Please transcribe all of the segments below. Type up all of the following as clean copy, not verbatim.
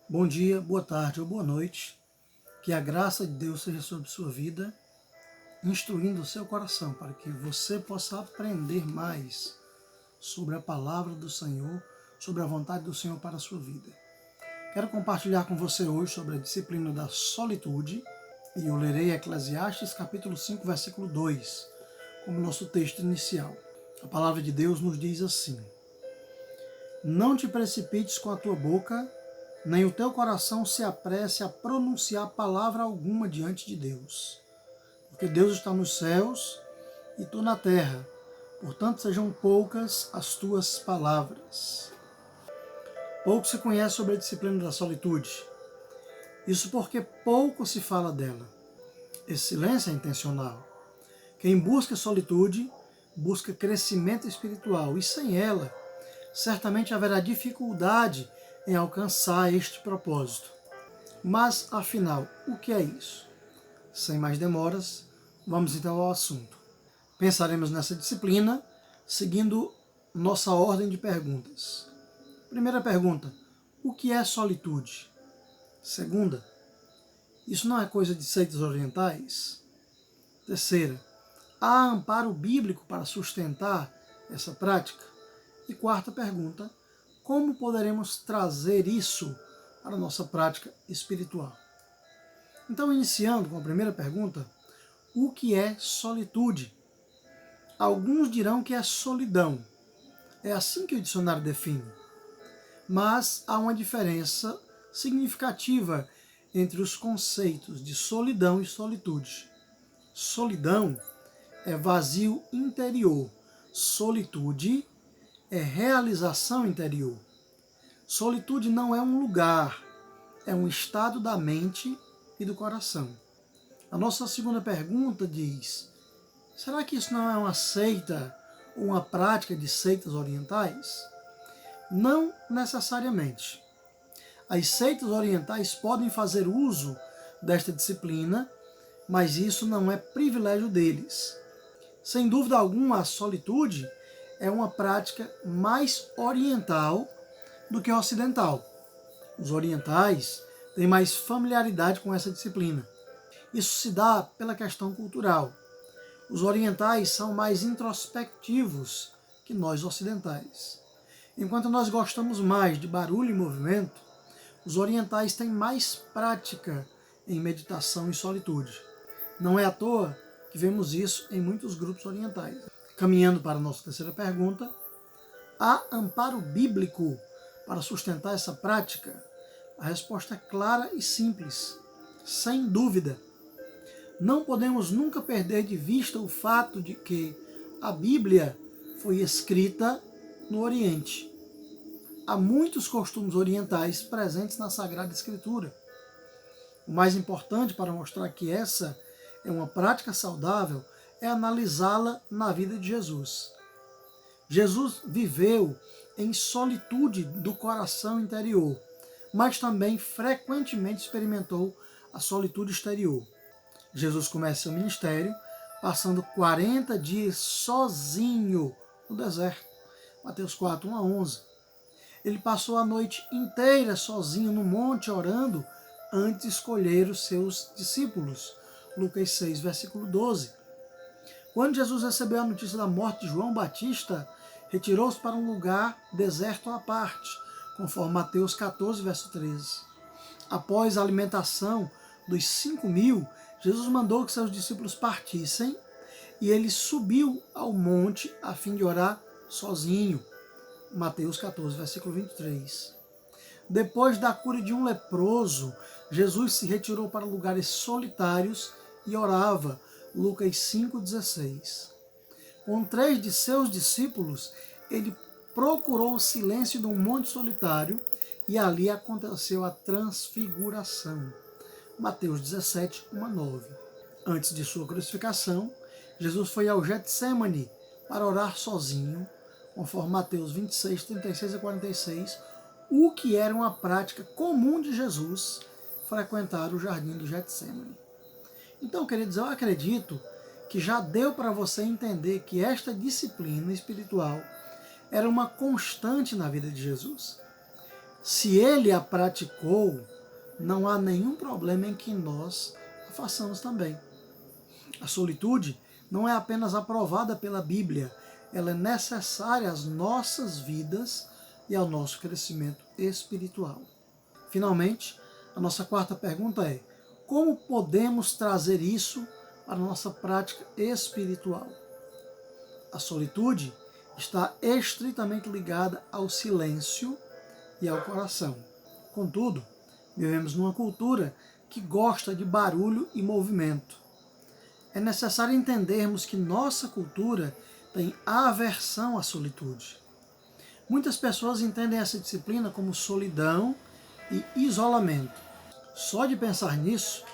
Bom dia, boa tarde ou boa noite. Que a graça de Deus seja sobre sua vida, instruindo o seu coração para que você possa aprender mais sobre a palavra do Senhor, sobre a vontade do Senhor para a sua vida. Quero compartilhar com você hoje sobre a disciplina da solitude e eu lerei Eclesiastes capítulo 5, versículo 2, como nosso texto inicial. A palavra de Deus nos diz assim: Não te precipites com a tua boca, nem o teu coração se apresse a pronunciar palavra alguma diante de Deus. Porque Deus está nos céus e tu na terra, portanto sejam poucas as tuas palavras. Pouco se conhece sobre a disciplina da solitude. Isso porque pouco se fala dela. Esse silêncio é intencional. Quem busca solitude, busca crescimento espiritual, e sem ela, certamente haverá dificuldade em alcançar este propósito. Mas, afinal, o que é isso? Sem mais demoras, vamos então ao assunto. Pensaremos nessa disciplina seguindo nossa ordem de perguntas. Primeira pergunta: o que é solitude? Segunda: isso não é coisa de seitas orientais? Terceira: há amparo bíblico para sustentar essa prática? E quarta pergunta: como poderemos trazer isso para a nossa prática espiritual? Então, iniciando com a primeira pergunta, o que é solitude? Alguns dirão que é solidão. É assim que o dicionário define. Mas há uma diferença significativa entre os conceitos de solidão e solitude. Solidão é vazio interior. Solitude é realização interior. Solitude não é um lugar, é um estado da mente e do coração. A nossa segunda pergunta diz: será que isso não é uma seita ou uma prática de seitas orientais? Não necessariamente. As seitas orientais podem fazer uso desta disciplina, mas isso não é privilégio deles. Sem dúvida alguma, a solitude é uma prática mais oriental do que ocidental. Os orientais têm mais familiaridade com essa disciplina. Isso se dá pela questão cultural. Os orientais são mais introspectivos que nós ocidentais. Enquanto nós gostamos mais de barulho e movimento, os orientais têm mais prática em meditação e solitude. Não é à toa que vemos isso em muitos grupos orientais. Caminhando para a nossa terceira pergunta, há amparo bíblico para sustentar essa prática? A resposta é clara e simples, sem dúvida. Não podemos nunca perder de vista o fato de que a Bíblia foi escrita no Oriente. Há muitos costumes orientais presentes na Sagrada Escritura. O mais importante para mostrar que essa é uma prática saudável é analisá-la na vida de Jesus. Jesus viveu em solitude do coração interior, mas também frequentemente experimentou a solitude exterior. Jesus começa seu ministério passando 40 dias sozinho no deserto. Mateus 4, 1 a 11. Ele passou a noite inteira sozinho no monte orando antes de escolher os seus discípulos. Lucas 6, versículo 12. Quando Jesus recebeu a notícia da morte de João Batista, retirou-se para um lugar deserto à parte, conforme Mateus 14, verso 13. Após a alimentação dos 5.000, Jesus mandou que seus discípulos partissem e ele subiu ao monte a fim de orar sozinho. Mateus 14, versículo 23. Depois da cura de um leproso, Jesus se retirou para lugares solitários e orava. Lucas 5,16. Com 3 de seus discípulos, ele procurou o silêncio de um monte solitário e ali aconteceu a transfiguração. Mateus 17, 1 a 9. Antes de sua crucificação, Jesus foi ao Getsêmani para orar sozinho, conforme Mateus 26, 36 a 46, o que era uma prática comum de Jesus frequentar o jardim do Getsêmani. Então, queridos, eu acredito que já deu para você entender que esta disciplina espiritual era uma constante na vida de Jesus. Se ele a praticou, não há nenhum problema em que nós a façamos também. A solitude não é apenas aprovada pela Bíblia, ela é necessária às nossas vidas e ao nosso crescimento espiritual. Finalmente, a nossa quarta pergunta é: como podemos trazer isso para a nossa prática espiritual? A solitude está estritamente ligada ao silêncio e ao coração. Contudo, vivemos numa cultura que gosta de barulho e movimento. É necessário entendermos que nossa cultura tem aversão à solitude. Muitas pessoas entendem essa disciplina como solidão e isolamento. Só de pensar nisso,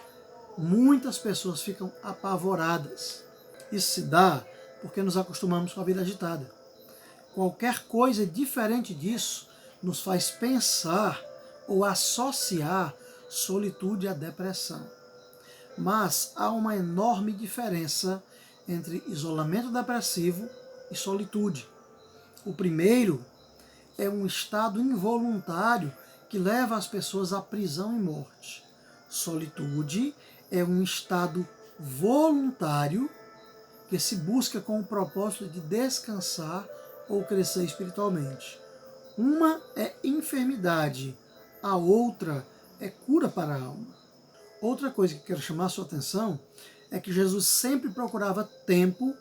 muitas pessoas ficam apavoradas. Isso se dá porque nos acostumamos com a vida agitada. Qualquer coisa diferente disso nos faz pensar ou associar solitude à depressão. Mas há uma enorme diferença entre isolamento depressivo e solitude. O primeiro é um estado involuntário que leva as pessoas à prisão e morte. Solitude é um estado voluntário que se busca com o propósito de descansar ou crescer espiritualmente. Uma é enfermidade, a outra é cura para a alma. Outra coisa que quero chamar a sua atenção é que Jesus sempre procurava tempo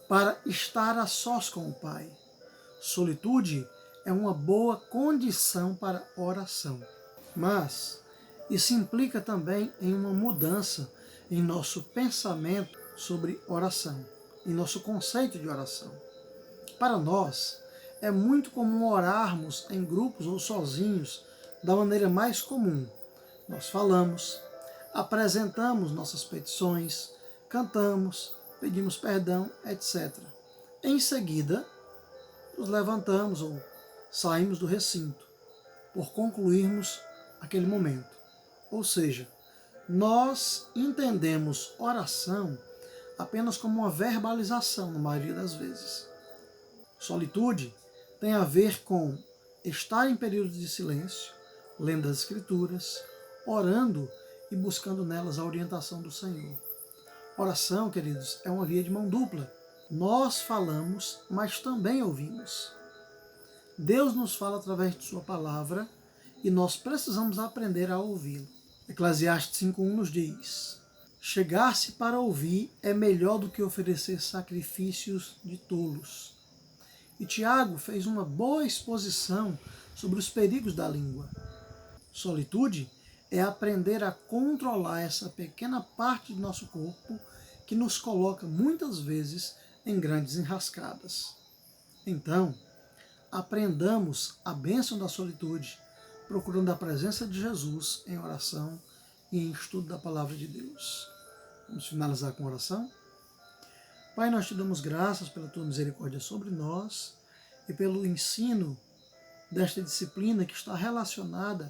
para estar a sós com o Pai. Solitude é uma boa condição para oração, mas isso implica também em uma mudança em nosso pensamento sobre oração, em nosso conceito de oração. Para nós, é muito comum orarmos em grupos ou sozinhos da maneira mais comum. Nós falamos, apresentamos nossas petições, cantamos, pedimos perdão, etc. Em seguida, nos levantamos ou saímos do recinto, por concluirmos aquele momento. Ou seja, nós entendemos oração apenas como uma verbalização, na maioria das vezes. Solitude tem a ver com estar em períodos de silêncio, lendo as Escrituras, orando e buscando nelas a orientação do Senhor. Oração, queridos, é uma via de mão dupla. Nós falamos, mas também ouvimos. Deus nos fala através de sua palavra e nós precisamos aprender a ouvi-lo. Eclesiastes 5:1 nos diz: chegar-se para ouvir é melhor do que oferecer sacrifícios de tolos. E Tiago fez uma boa exposição sobre os perigos da língua. Solitude é aprender a controlar essa pequena parte do nosso corpo que nos coloca muitas vezes em grandes enrascadas. Então, aprendamos a bênção da solitude, procurando a presença de Jesus em oração e em estudo da palavra de Deus. Vamos finalizar com oração? Pai, nós te damos graças pela tua misericórdia sobre nós e pelo ensino desta disciplina que está relacionada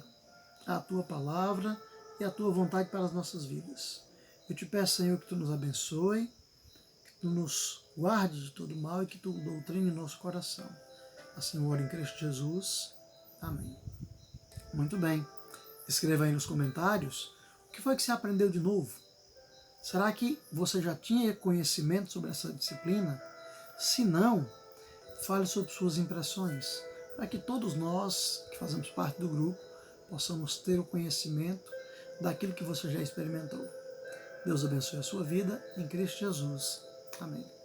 à tua palavra e à tua vontade para as nossas vidas. Eu te peço, Senhor, que tu nos abençoe, que tu nos guarde de todo mal e que tu doutrine nosso coração. Assim eu oro em Cristo Jesus. Amém. Muito bem. Escreva aí nos comentários o que foi que você aprendeu de novo. Será que você já tinha conhecimento sobre essa disciplina? Se não, fale sobre suas impressões, para que todos nós que fazemos parte do grupo possamos ter o conhecimento daquilo que você já experimentou. Deus abençoe a sua vida em Cristo Jesus. Amém.